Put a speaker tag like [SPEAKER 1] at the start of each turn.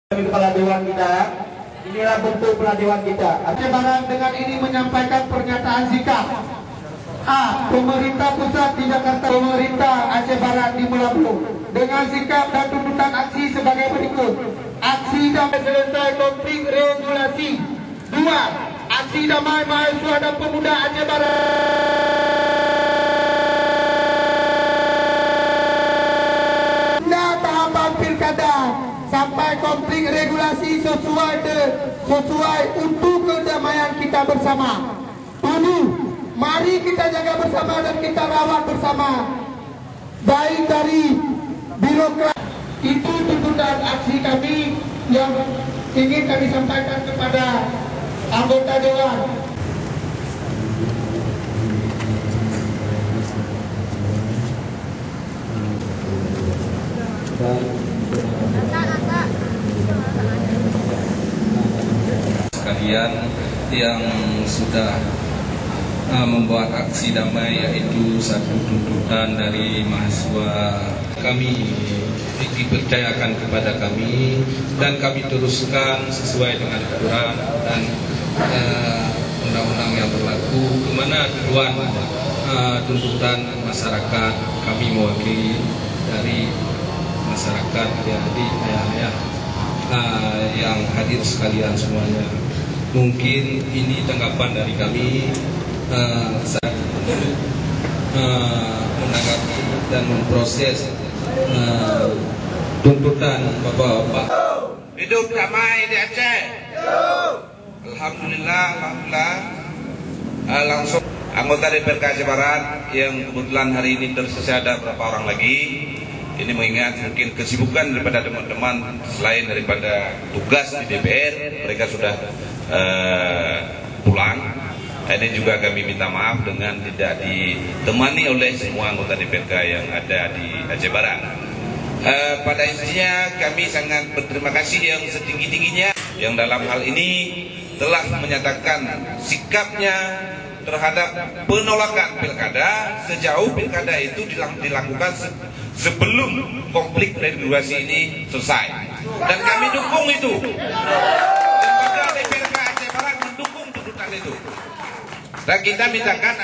[SPEAKER 1] Kepala Dewan kita, inilah bentuk Kepala Dewan kita. Aceh Barat dengan ini menyampaikan pernyataan sikap. A. Pemerintah pusat di Jakarta, pemerintah Aceh Barat di Melabu dengan sikap dan tuntutan aksi sebagai berikut. Aksi damai selesai konflik regulasi. 2. Aksi damai mahasiswa dan pemuda Aceh Barat. Tahapan pilkada sampai konflik regulasi sesuai untuk kedamaian kita bersama. Mari kita jaga bersama dan kita rawat bersama. Baik dari birokrat. Itu tuntutan aksi kami yang ingin kami sampaikan kepada anggota Dewan.
[SPEAKER 2] Sekalian yang sudah membuat aksi damai, yaitu satu tuntutan dari mahasiswa kami dipercayakan kepada kami dan kami teruskan sesuai dengan aturan dan undang-undang yang berlaku, kemana tujuan tuntutan masyarakat. Kami mewakili dari masyarakat, adik-adik, ayah-ayah yang hadir sekalian semuanya. Mungkin ini tanggapan dari kami menanggapi dan memproses tuntutan bapak-bapak.
[SPEAKER 3] Hidup damai di Aceh. Alhamdulillah, langsung anggota DPRK Aceh Barat yang kebetulan hari ini tersisa ada berapa orang lagi. Ini mengingat mungkin kesibukan daripada teman-teman, selain daripada tugas di DPR, mereka sudah pulang. Ini juga kami minta maaf dengan tidak ditemani oleh semua anggota DPRK yang ada di Aceh Barat. Pada intinya kami sangat berterima kasih yang setinggi-tingginya yang dalam hal ini telah menyatakan sikapnya terhadap penolakan pilkada sejauh pilkada itu dilakukan sebelum konflik regulasi ini selesai. Dan kami dukung itu. Lembaga DPRK Aceh Barat mendukung tuntutan itu. Dan kita mintakan